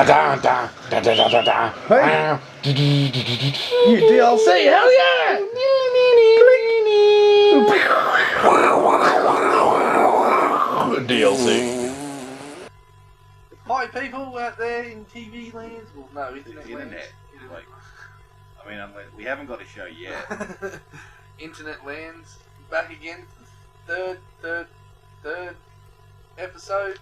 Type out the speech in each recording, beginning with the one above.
Da da da da da da da. Hey. You DLC, hell yeah! DLC. Hi people out there in TV lands, well no, internet lands. Like, I mean, we haven't got a show yet. Internet lands, back again for the third episode.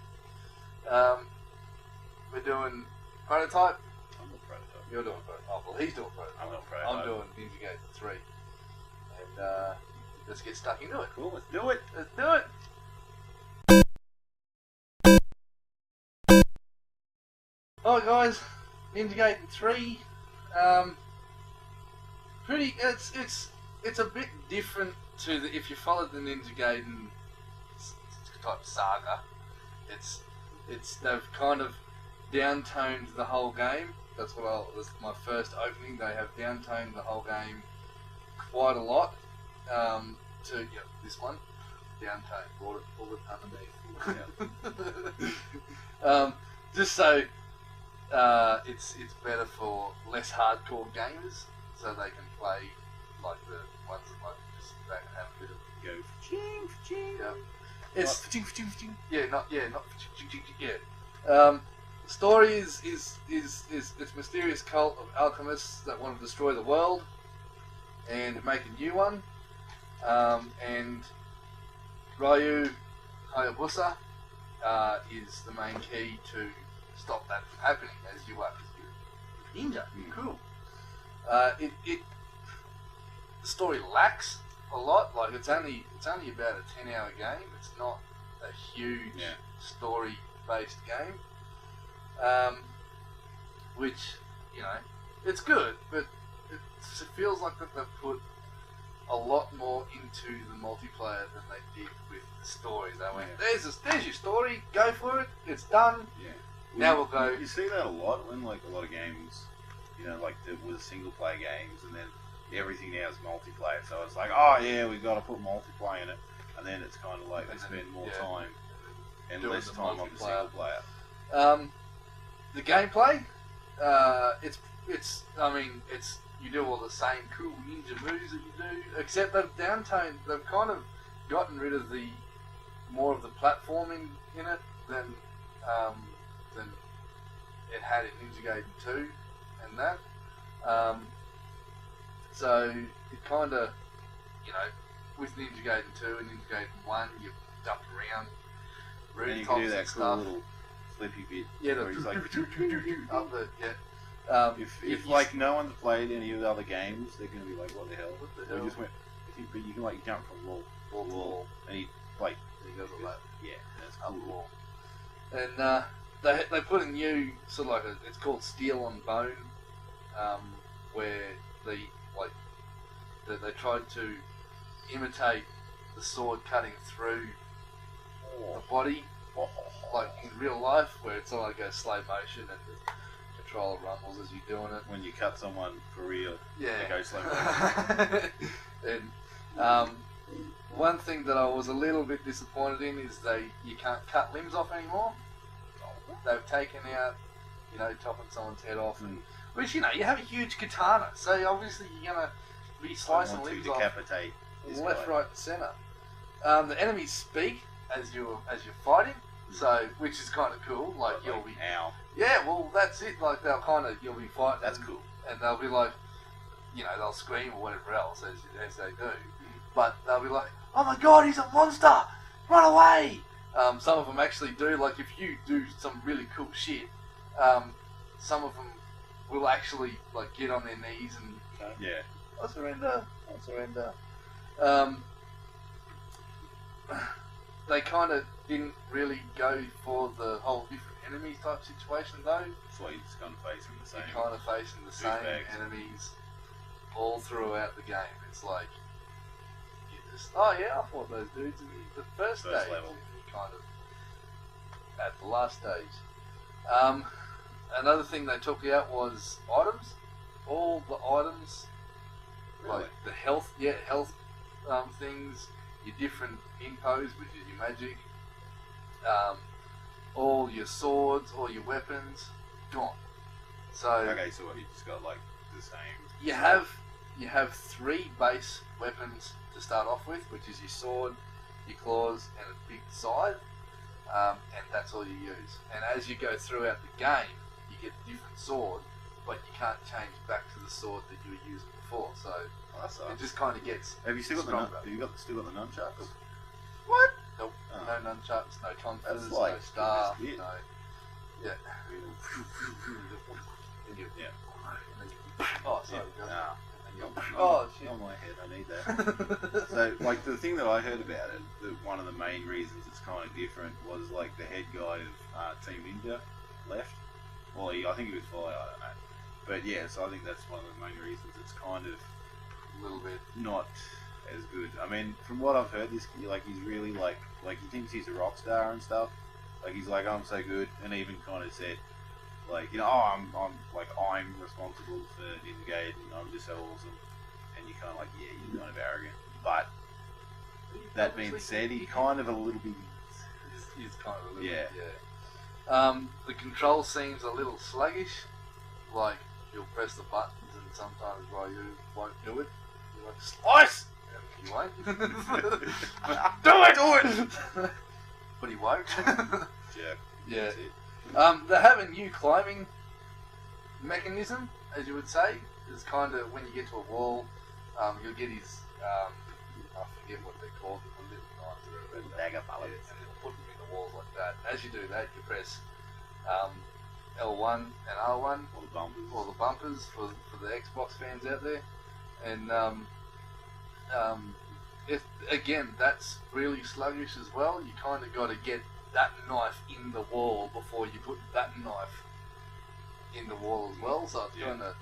We're doing prototype. I'm the prototype. You're doing prototype. Oh, well, he's doing prototype. I'm not prototype. I'm doing Ninja Gaiden 3. And let's get stuck into it. Cool, let's do it. Let's do it. Alright guys, Ninja Gaiden 3. It's a bit different to the, if you followed the Ninja Gaiden type saga. They've kind of downtoned the whole game. That's my first opening. They have downtoned the whole game quite a lot. To this one, downtoned, brought it underneath. Just so it's better for less hardcore gamers, so they can play like the ones that like just they can have a bit of Go ching. yeah. It's Ching. not yeah. The story is this mysterious cult of alchemists that want to destroy the world and make a new one. And Ryu Hayabusa is the main key to stop that from happening, as you are. Ninja, cool. The story lacks a lot. Like it's only about a 10-hour game. It's not a huge story-based game. Which it's good, but it feels like that they've put a lot more into the multiplayer than they did with the story. They went, there's your story, go for it, it's done. Yeah. Now we'll go. You see that a lot when like a lot of games, like with single player games, and then everything now is multiplayer. So it's like, oh yeah, we've got to put multiplayer in it, and then it's kind of like they spend more time and doing less the time on the single player. The gameplay, it's you do all the same cool ninja moves that you do, except they've downtoned. They've kind of gotten rid of the more of the platforming in it than it had in Ninja Gaiden 2 and that. So it kind of, with Ninja Gaiden 2 and Ninja Gaiden 1, you duck around And you rooftops can do and that cool stuff. little flippy bit. Yeah, where he's like, up the if like no one's played any of the other games, they're gonna be like, what the hell? What the We hell? just went, but you can like jump from wall to wall, and he like, he goes all that yeah, that's up the cool. wall. And they put a new sort of like it's called Steel on Bone, where they tried to imitate the sword cutting through the body, like in real life, where it's all like a slow motion and the controller rumbles as you're doing it. When you cut someone for real, Yeah. they go slow motion. And one thing that I was a little bit disappointed in is you can't cut limbs off anymore. They've taken out, chopping someone's head off, and which you have a huge katana, so obviously you're gonna be slicing limbs off decapitate this left, guy. right, and centre. The enemies speak as you're fighting, so which is kind of cool. Like you'll be, ow. yeah, well that's it. Like you'll be fighting. That's cool. And they'll be like, they'll scream or whatever else as they do, but they'll be like, oh my god, he's a monster, run away. Some of them actually do. Like if you do some really cool shit, some of them will actually like get on their knees and Yeah. I surrender. They kind of didn't really go for the whole different enemies type situation though. So you're just kind of facing the same. You're kind of facing the same douchebags. enemies all throughout the game. It's like you just, oh yeah, I fought those dudes in the first stage. level. And you kind of at the last stage. Another thing they took out was items. All the items, Really? like the health things, your different impos, which is your magic, all your swords, all your weapons, gone. So Okay, so what, you just got like the same. you have 3 base weapons to start off with, which is your sword, your claws, and a big scythe, and that's all you use. And as you go throughout the game, you get a different sword, but you can't change back to the sword that you were using before. So That sucks. it just kind of gets Have you still got stronger. still got the nunchucks? What? Nope. Oh. No nunchucks, no tonsils, That's like no star, this bit. no. Yeah. Yeah. Oh, sorry. Nah. Oh, shit. On my head, I need that. So, like, the thing that I heard about it, one of the main reasons it's kind of different was, like, the head guy of Team Ninja left. Well, I think he was fired, I don't know. But, yeah, so I think that's one of the main reasons it's kind of A little bit. not as good. I mean, from what I've heard, this like, he's really, like, he thinks he's a rock star and stuff. Like, he's like, I'm so good, and even kind of said, like, you know, oh, I'm responsible for Ninja Gaiden, I'm just so awesome. And you're kind of like, yeah, you're kind of arrogant. But that being said, he kind of a little bit. He's kind of a little Yeah. bit, yeah. The control seems a little sluggish. Like, you'll press the buttons and sometimes while you won't do it, you're like, slice! And you won't. Do it! But he won't. Yeah. Yeah. That's it. They have a new climbing mechanism, as you would say. It's kind of when you get to a wall, you'll get his, I forget what they're called, the little knives or whatever. Dagger Yeah, bullets. and it'll put them in the walls like that. As you do that, you press L1 and R1, Or the bumpers. or the bumpers for the Xbox fans out there. And if again, that's really sluggish as well. You kind of got to get that knife in the wall before you put that knife in the wall as well. So it's kind of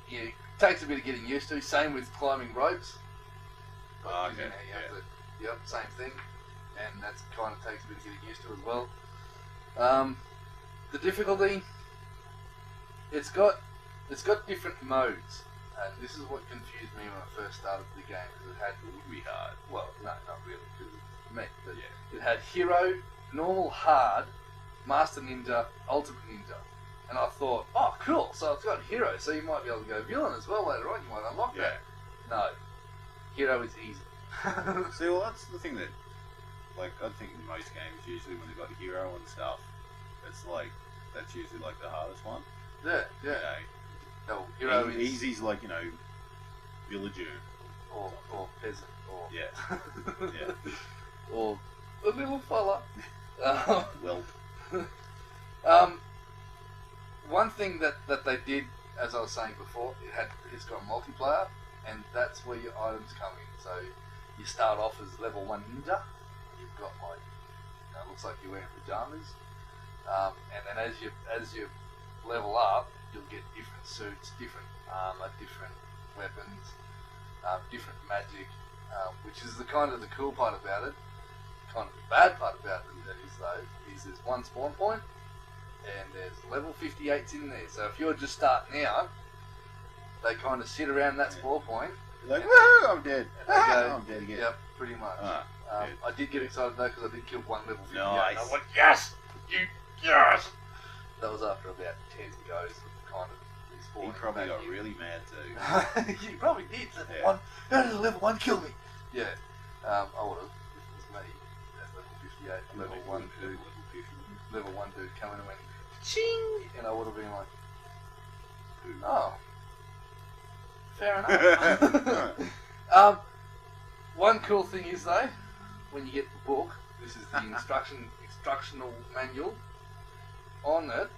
it takes a bit of getting used to. Same with climbing ropes. But, Oh, okay, you have to, yep, same thing, and that kind of takes a bit of getting used to as well. The difficulty, it's got different modes, and this is what confused me when I first started the game. Because it had Would be hard. well, no, not really, because it's me. But Yeah. it had hero, normal, hard, master ninja, ultimate ninja, and I thought, oh, cool. So it's got hero, so you might be able to go villain as well later on. You might unlock Yeah. that. No, hero is easy. See, well, that's the thing that, like, I think in most games, usually when they've got hero and stuff, it's like, that's usually like the hardest one. Yeah, You yeah. know? No, hero is Easy's like, you know, villager. or peasant or Yeah. Yeah. or a little fella. Well, One thing that they did, as I was saying before, it's got multiplayer, and that's where your items come in. So you start off as level 1 ninja. You've got like, it looks like you're wearing pajamas, and then as you level up, you'll get different suits, different armor, different weapons, different magic, which is the kind of the cool part about it. Kind of the bad part about it that is though, is there's one spawn point, and there's level 58s in there. So if you're just starting out, they kind of sit around that spawn point. like, woohoo, I'm dead. And they go, I'm dead again. Yep, pretty much. Good. I did get excited though because I did kill one level 58. Nice. And I was like, yes, yes. That was after about 10 goes of kind of He respawning. probably back got in. really mad too. He probably did. Level Yeah. 1. How did level 1 kill me? Yeah. I would have. If it was me at level 58. Level 1 dude. Level 1 dude coming and went, ching! And I would have been like, oh. Fair enough. One cool thing is though, when you get the book, this is the instructional manual. On it,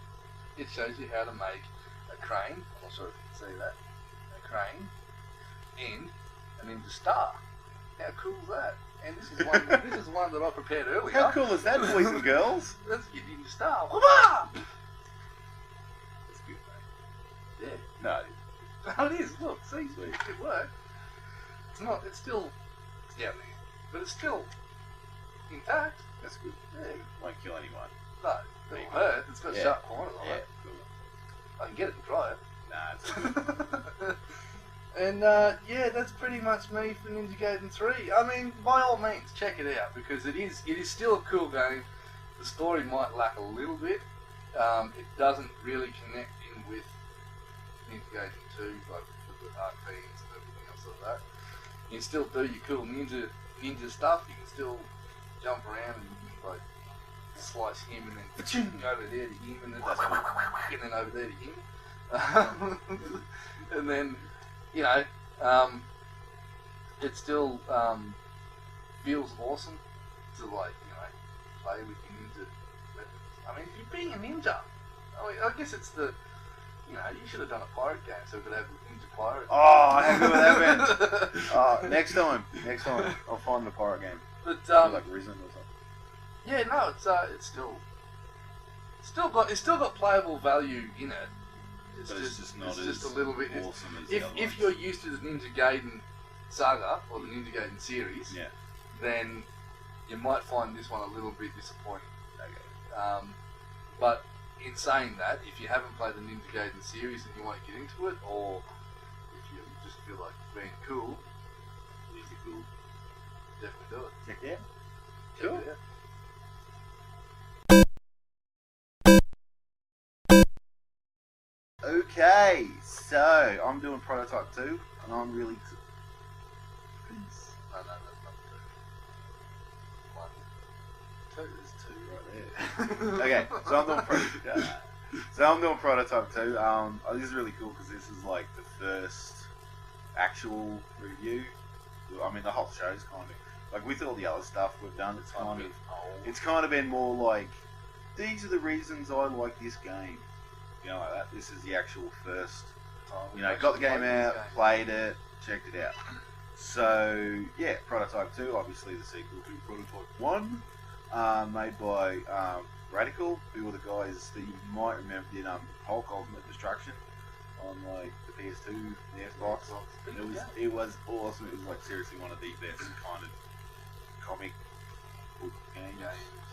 it shows you how to make a crane. I'm not sure if you can see that. A crane and a ninja star. How cool is that? And this is one. This is one that I prepared earlier. How cool is that, boys and girls? Let's get ninja star. Wah-wah! That's good, mate. Yeah. No, Oh, it is. Look, see, Sweet. it worked. It's not. It's still down there, but it's still intact. that's good. Yeah. Won't kill anyone. No, it won't hurt. It's got Yeah. sharp corners on Yeah, it. cool. I can get it and try it. Nah, it's And yeah, that's pretty much me for Ninja Gaiden 3. I mean, by all means, check it out because it is still a cool game. The story might lack a little bit, it doesn't really connect in with Ninja Gaiden 2, like with the arc beams and everything else like that. You can still do your cool ninja stuff. You can still jump around and like slice him and then over there to him and then over there to him. And then, you know, it still feels awesome to like, you know, play with your ninja weapons. I mean, if you're being a ninja, I guess it's the, you know, you should have done a pirate game so we could have ninja pirate. Oh, how good would that been? Oh, next time, I'll find the pirate game. But like Risen or something. yeah, no, it's still got playable value in it. But it's just not it's as just a little bit awesome as the other if ones. you're used to the Ninja Gaiden saga or the Ninja Gaiden series, Yeah. then you might find this one a little bit disappointing. Okay. But in saying that, if you haven't played the Ninja Gaiden series and you want to get into it, or if you just feel like being cool, definitely do it. Check it out. Check Cool. it out. Okay, so I'm doing Prototype 2, and I'm really. No, that's not 2. 1, 2, there's 2 right there. Okay, so I'm doing Prototype 2. This is really cool because this is like the first actual review. I mean, the whole show's kind of like with all the other stuff we've done. It's kind of been more like these are the reasons I like this game. You know, like that. This is the actual first. You know, got the game out, played it, checked it out. So yeah, Prototype 2, obviously the sequel to Prototype 1, made by Radical, who were the guys that you might remember did Hulk Ultimate Destruction on like the PS2, the Xbox. It was awesome. It was like seriously one of the best kind of comic book games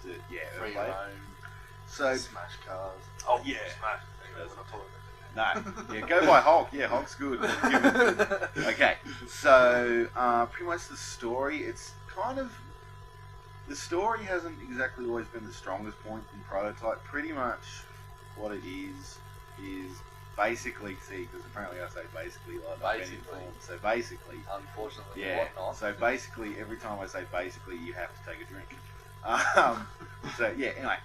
that Free ever played. roam, So Smash Cars. oh yeah. Smash. That's We're not talking No, yeah, go by Hulk. Yeah, Hulk's good. Okay, so pretty much the story. It's kind of the story hasn't exactly always been the strongest point in Prototype. Pretty much what it is basically because apparently I say basically like I've been informed. So basically, unfortunately, yeah. whatnot. So basically, every time I say basically, you have to take a drink. So yeah. Anyway.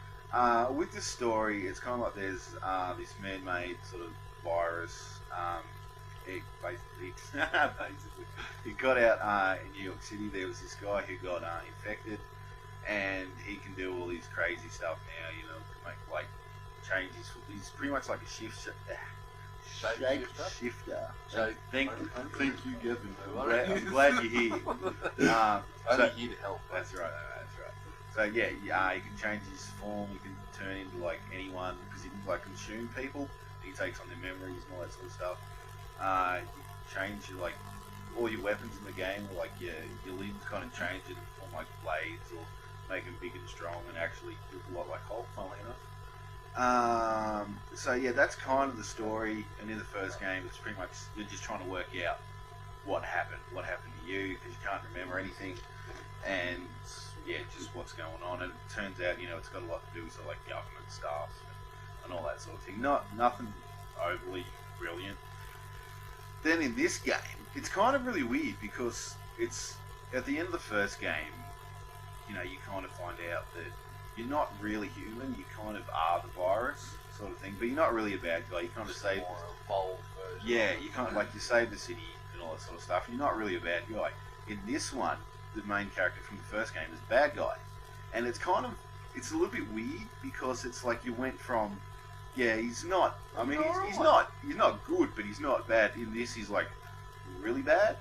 With this story, it's kind of like there's this man-made sort of virus. It basically got out in New York City. There was this guy who got infected, and he can do all these crazy stuff now. You know, to make like changes. He's pretty much like a shifter. Thank you, Gavin. I'm glad you're here. Only here to help. That's right. So yeah, he can change his form. He can turn into like anyone because he can like consume people. He takes on their memories and all that sort of stuff. You change like all your weapons in the game, or like your limbs kind of change it and form like blades, or make them big and strong, and actually look a lot like Hulk, funnily enough. So yeah, that's kind of the story. And in the first game, it's pretty much you're just trying to work out what happened to you because you can't remember anything, and yeah, just what's going on. And it turns out, you know, it's got a lot to do with like government stuff and all that sort of thing. Nothing overly brilliant. Then in this game, it's kind of really weird because it's at the end of the first game, you know, you kind of find out that you're not really human. You kind of are the virus sort of thing, but you're not really a bad guy. You kind of save. More evolved version. Yeah, you kind of like you save the city and all that sort of stuff. You're not really a bad guy. In this one, the main character from the first game is a bad guy, and it's a little bit weird because it's like you went from, yeah, he's not. I mean, he's not good, but he's not bad. In this, he's like really bad,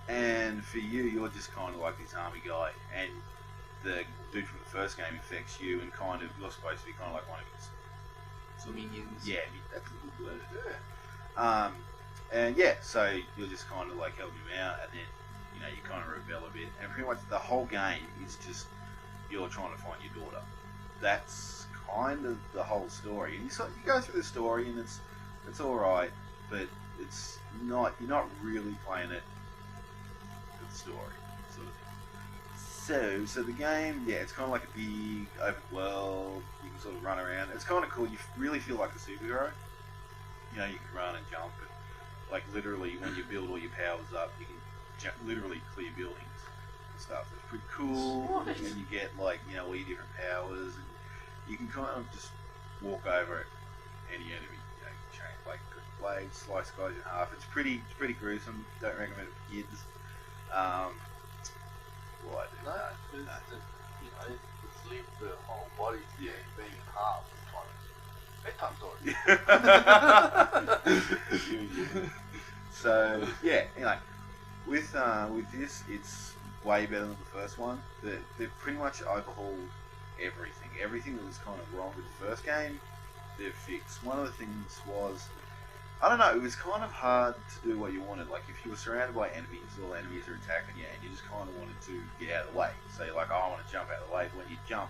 and for you're just kind of like this army guy, and the dude from the first game infects you, and kind of you're supposed to be kind of like one of his minions. Yeah, that's a good word. Yeah. And yeah, so you're just kind of like helping him out, and then you know you kind of rebel a bit, and pretty much the whole game is just you're trying to find your daughter. That's kind of the whole story, and you go through the story, and it's all right, but it's not. You're not really playing it for the story, sort of thing. So the game, yeah, it's kind of like a big open world. You can sort of run around. It's kind of cool. You really feel like a superhero. You know, you can run and jump, and like literally when you build all your powers up, you can literally clear buildings and stuff. It's pretty cool. Nice. And you get like, you know, all your different powers, and you can kind of just walk over it, any enemy. You know, you can change like blades, slice guys in half. It's pretty gruesome. Don't recommend it for kids. Well, I do. No, because you know, it's lived the whole body being in half. Bedtime story. So yeah, anyway, with this, it's way better than the first one. They've pretty much overhauled everything. Everything that was kind of wrong with the first game, they've fixed. One of the things was, I don't know, it was kind of hard to do what you wanted. Like if you were surrounded by enemies, all enemies are attacking you, and you just kind of wanted to get out of the way. So you're like, oh, I want to jump out of the way. But when you jump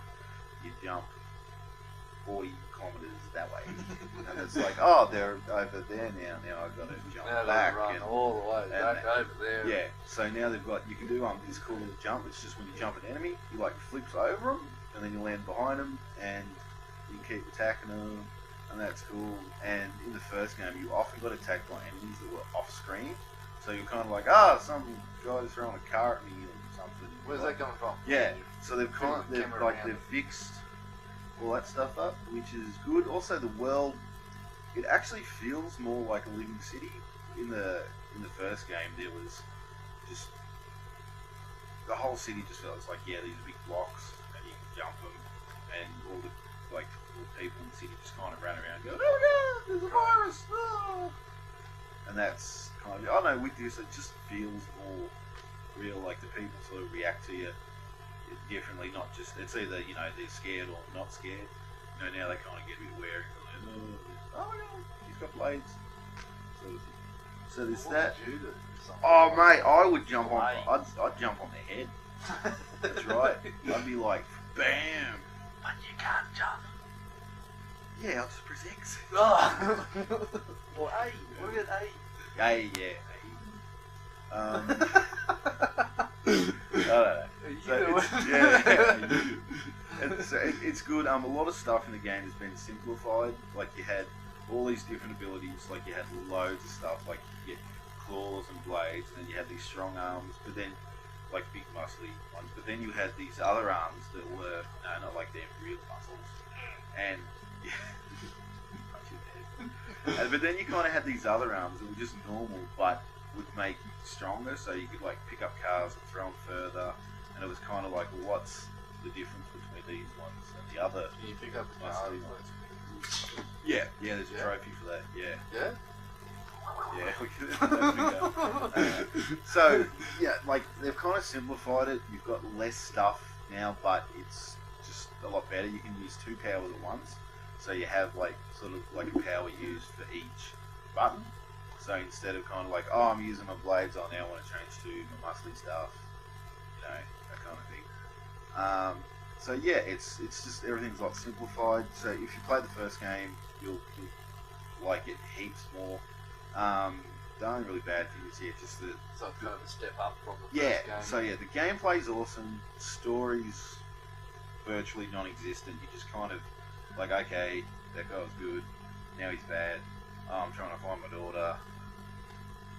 40 kilometers that way, and it's like, oh, they're over there now. Now I've got to jump back run all the way back over there. Yeah. So now they've got, you can do this cool little jump. It's just when you jump an enemy, you like flips over them, and then you land behind them, and you can keep attacking them. And that's cool. And in the first game, you often got attacked by enemies that were off screen. So you're kind of like, some guy's throwing a car at me or something. Where's that coming from? Yeah. So they've fixed all that stuff up, which is good. Also, the world, it actually feels more like a living city. In the first game, there was just the whole city just felt like, these are big blocks, and you can jump them, and all the people in the city just kind of ran around going, oh my god, there's a virus! Oh! And that's kind of, I don't know, with this, it just feels more real, like the people sort of react to you differently, not just, it's either, you know, they're scared or not scared. You know, now they kind of get a bit wary, oh my god, he's got blades. Sort of thing. So there's that. Oh mate, I would jump on, I'd jump on their head. That's right. I'd be like, bam! But you can't jump. Yeah, I'll just press X. Oh. Or A. Look at A. A, yeah, A. I don't know. It's good. A lot of stuff in the game has been simplified. Like you had all these different abilities. Like you had loads of stuff. Like you get claws and blades, and then you had these strong arms. But then, like big muscly ones. But then you had these other arms that were not like them, real muscles. And but then you kind of had these other arms that were just normal, but would make you stronger. So you could like pick up cars and throw them further. And it was kind of like, what's the difference between these ones and the other? Can you pick up the car? Yeah, there's a trophy for that. Yeah. So yeah, like they've kind of simplified it. You've got less stuff now, but it's just a lot better. You can use 2 powers at once. So you have like sort of like a power used for each button. So instead of kind of like, oh, I'm using my blades, I now want to change to my muscly stuff. You know, that kind of thing. So yeah, it's just everything's a lot simplified. So if you play the first game, you'll like it heaps more. The only really bad thing is just the so it's kind of a step up from the first game. So yeah, the gameplay's awesome. Story's virtually non-existent. You just kind of like, okay, that guy was good, now he's bad. Oh, I'm trying to find my daughter.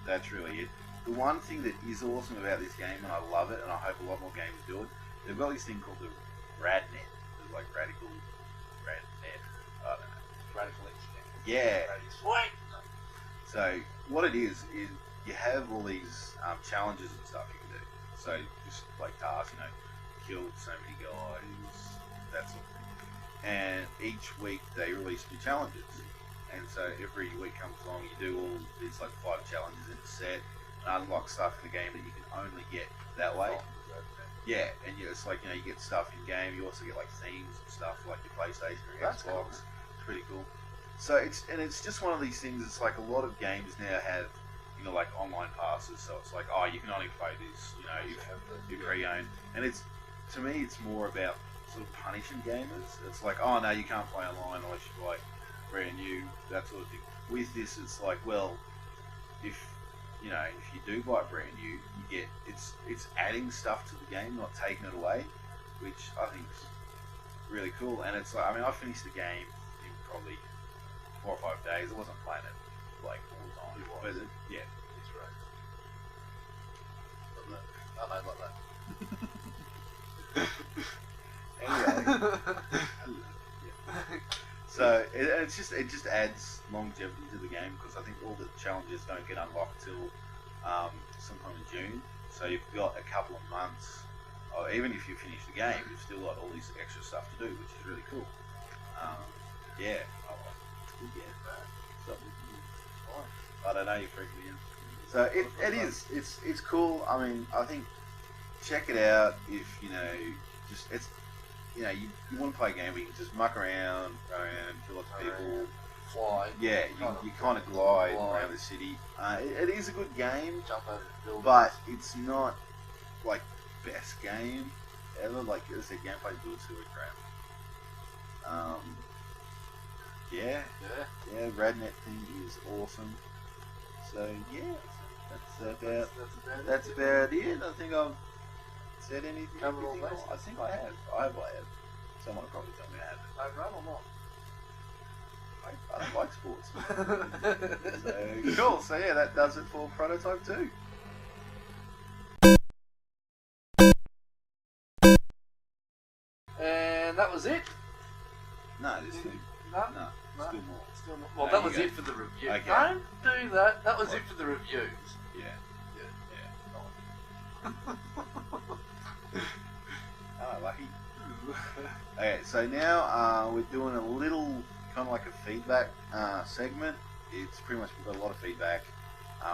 That's really it. The one thing that is awesome about this game, and I love it, and I hope a lot more games do it, they've got this thing called the RadNet. It's like Radical RadNet. I don't know. Radical Internet. Yeah. Sweet. So what it is you have all these challenges and stuff you can do. So just like tasks, you know, kill so many guys, that sort of thing. And each week they release new challenges. And so every week comes along, you do all these like 5 challenges in a set, and unlock stuff in the game that you can only get that way. Yeah, and it's like, you know, you get stuff in game. You also get like themes and stuff like your PlayStation or your Xbox. Cool. It's pretty cool. So it's just one of these things. It's like a lot of games now have, you know, like online passes. So it's like, oh, you can only play this, you know, you pre-owned. And it's, to me, it's more about sort of punishing gamers. It's like, oh no, you can't play online unless you buy brand new, that sort of thing. With this, it's like, well, if you know, if you do buy brand new, you get it's adding stuff to the game, not taking it away, which I think is really cool. And it's like, I mean, I finished the game in probably 4 or 5 days. I wasn't playing it like all the time, but yeah, It's right. I know, like that. Anyway, so it just adds longevity to the game, because I think all the challenges don't get unlocked till sometime in June. So you've got a couple of months, or even if you finish the game, you've still got all this extra stuff to do, which is really cool. Yeah, I don't know, you freaked me out. So it's cool. I mean, I think check it out if you know. Just it's you know you want to play a game where you can just muck around, kill lots of people, fly. Yeah, you kind of glide around the city. It is a good game, Jump over buildings. but it's not like best game ever. Like as I said, gameplay is good, super crap. Yeah, Radnet thing is awesome. So yeah, that's about it. I think I've said anything. Covered all anything bases. I think I have. I have. Someone will probably tell me I have. Home run or not? I don't like sports. So cool. So yeah, that does it for Prototype 2. And that was it. No, there's still No, still more. still not. Well, No, that you was go. it for the review. Okay. Don't do that. That was it for the reviews. Yeah. Yeah. Oh, lucky. Okay, so now we're doing a little kind of like a feedback segment. It's pretty much, we've got a lot of feedback,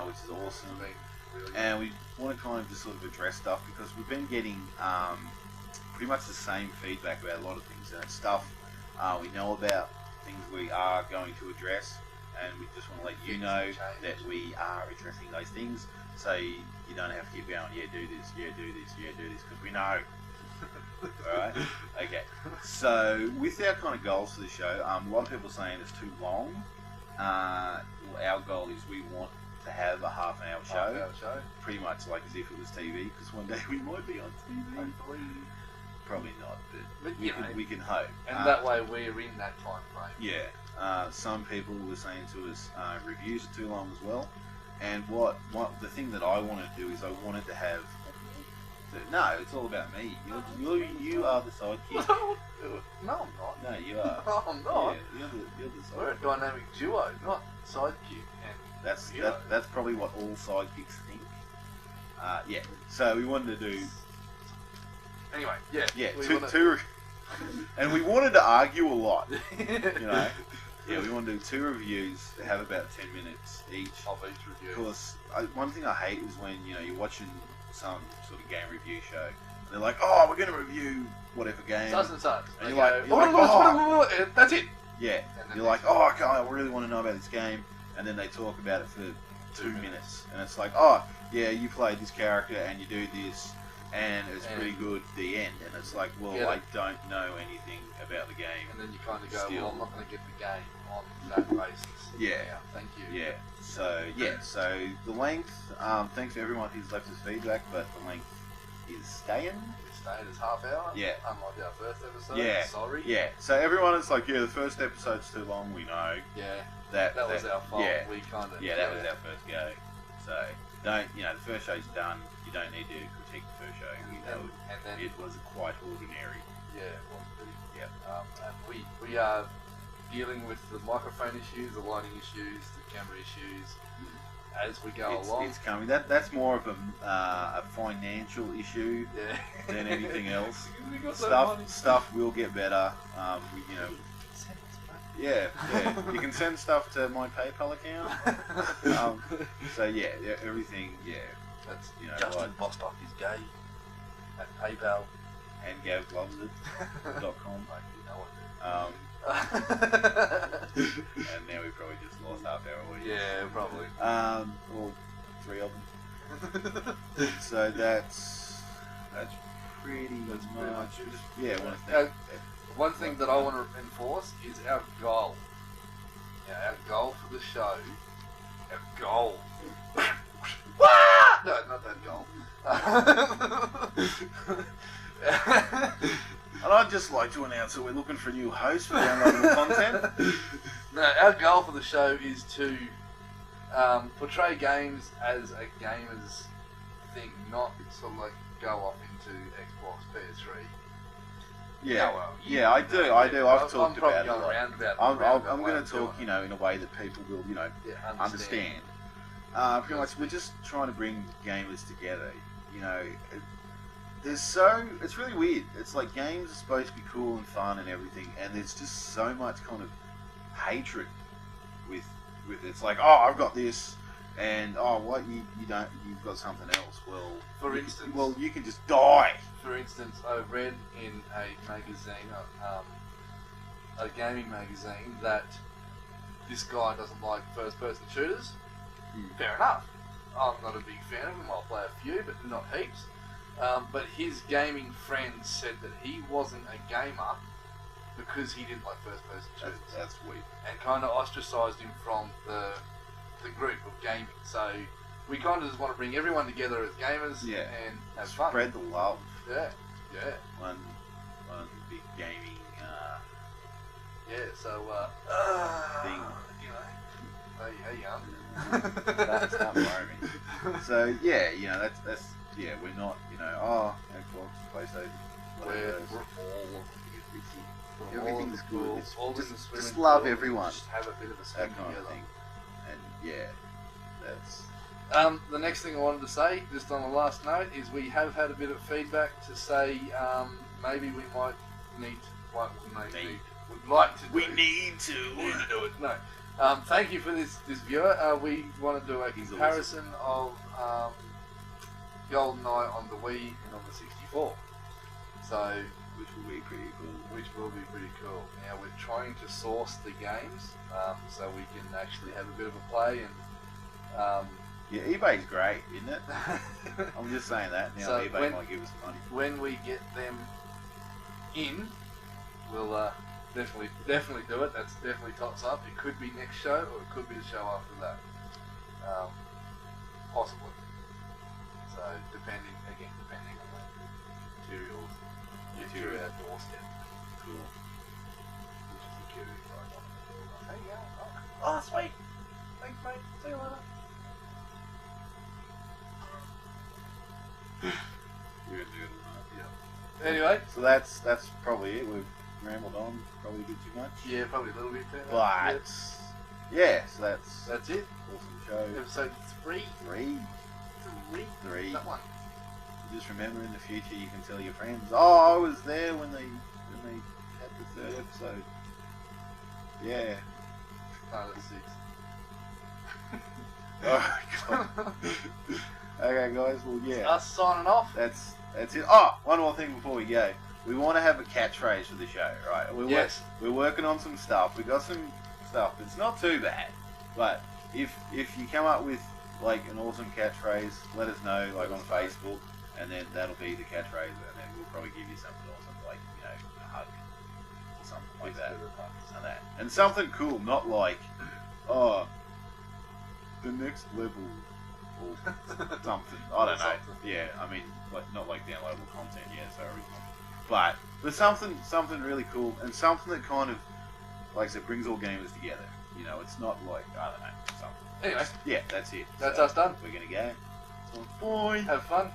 which is awesome. And we want to kind of just sort of address stuff, because we've been getting pretty much the same feedback about a lot of things. And it's stuff we know about, things we are going to address, and we just want to let you know that we are addressing those things, so you don't have to keep going, yeah, do this, because we know. Alright? Okay. So, with our kind of goals for the show, a lot of people are saying it's too long. Our goal is we want to have a half-an-hour show. Pretty much like as if it was TV, because one day we might be on TV. Probably not, but we can hope. And that way we're in that time frame. Yeah. Some people were saying to us reviews are too long as well. And what the thing that I want to do is I wanted to have... No, it's all about me. You are the sidekick. No, I'm not. No, you are. No, I'm not. Yeah, you're the We're a sidekick. dynamic duo, not sidekick. And That's probably what all sidekicks think. Yeah. So we wanted to do... Anyway, yeah. Yeah, we two, wanna- two, and we wanted to argue a lot, you know. Yeah, we want to do 2 reviews that have about 10 minutes each. Of each review. Because one thing I hate is when, you know, you're watching some sort of game review show, and they're like, oh, we're going to review whatever game. Such and such. And They you're like, go, oh. and that's it. Yeah, And then you're like, oh, okay, I really want to know about this game, and then they talk about it for 2 minutes, and it's like, oh, yeah, you played this character, and you do this, and it's pretty good, the end. And it's like, well, I don't know anything about the game. And then you kind of go, Still. well, I'm not going to get the game on that basis. Yeah. Thank you. Yeah, so the length, thanks to everyone who's left us feedback, but the length is staying. It stayed as half hour. Yeah. Unlike our first episode. Yeah. Sorry. Yeah, so everyone is like, yeah, the first episode's too long, we know. Yeah. That was our fault. Yeah, We kind of. that was our first go. So, don't, you know, the first show's done, you don't need to critique the first show. You know, And then it was quite ordinary. yeah, it was pretty. Yep. And we are dealing with the microphone issues, the lighting issues, the camera issues as we go along. It's coming. That's more of a financial issue Yeah. than anything else. We got no money. Stuff will get better. You know, yeah. You can send stuff to my PayPal account. So yeah, everything. Yeah, That's you know, Justin like- Bostock is gay at PayPal. and GavLovesIt.com. You know what? And now we probably just lost half our audience. Yeah, probably. Well, 3 of them. So that's pretty much it. yeah. One thing that I want to enforce is our goal. Yeah, our goal for the show. Our goal. No, not that goal. And I'd just like to announce that we're looking for a new host for downloadable content. No, our goal for the show is to portray games as a gamer's thing, not sort of like go off into Xbox, PS3. Yeah, well, yeah, I do. I've talked I'm probably about it. going Like, round I'm way going of to talk, doing you know, in a way that people will, you know, it. understand. Pretty much, we're just trying to bring gamers together. You know, it's really weird. It's like games are supposed to be cool and fun and everything, and there's just so much kind of hatred with it. It's like, oh, I've got this, and oh, what you don't, you've got something else. Well, For instance, you can just die. For instance, I read in a magazine, a gaming magazine, that this guy doesn't like first-person shooters. Fair enough. I'm not a big fan of them. I'll play a few, but not heaps. But his gaming friends said that he wasn't a gamer because he didn't like first-person shooters. That's weird. And kind of ostracised him from the group of gaming. So we kind of just want to bring everyone together as gamers and have fun. Spread the love. Yeah. One big gaming So thing. You know, hey, That's not worry me. So yeah, you know, that's we're not, you know, Xbox, PlayStation, whatever. Everything's good. Just love everyone. Just have a bit of a swim That kind together. of thing. And yeah, that's The next thing I wanted to say, just on the last note, is we have had a bit of feedback to say maybe we might need would like to do. we need to do it. No. Thank you for this viewer. We want to do a comparison of GoldenEye on the Wii and on the 64. So, which will be pretty cool. Now we're trying to source the games so we can actually have a bit of a play and. Yeah, eBay's great, isn't it? I'm just saying that. Now So eBay might give us money. When we get them in, we'll definitely do it. That's definitely tops up. It could be next show, or it could be the show after that. Possibly. So depending on the materials to our doorstep. Cool. Which is the curious right on. Hey, yeah. Oh, sweet. Thanks, mate. See you later. You're gonna do it or not? Yeah. Anyway. So that's probably it. We've rambled on probably a bit too much. Yeah, probably a little bit. But yeah, so that's it. Awesome show. Episode 3. Three. That one. Just remember, in the future, you can tell your friends, "Oh, I was there when they had the 3rd episode." Yeah. No, that's 6. Oh God. Okay, guys. Well, yeah. Us signing off. That's it. Oh, one more thing before we go. We want to have a catchphrase for the show, right? We're working on some stuff. We got some stuff. It's not too bad, but if you come up with like an awesome catchphrase, let us know, like on Facebook, and then that'll be the catchphrase, and then we'll probably give you something awesome, like, you know, a hug or something like that. And something cool, not like, oh, the next level or something. I don't know. Yeah, I mean, like, not like downloadable content. Yeah, sorry, but something really cool, and something that kind of, like I said, brings all gamers together. You know, it's not like, I don't know, something. Anyway. Yeah, that's it. That's us done. We're gonna go. So, bye. Have fun.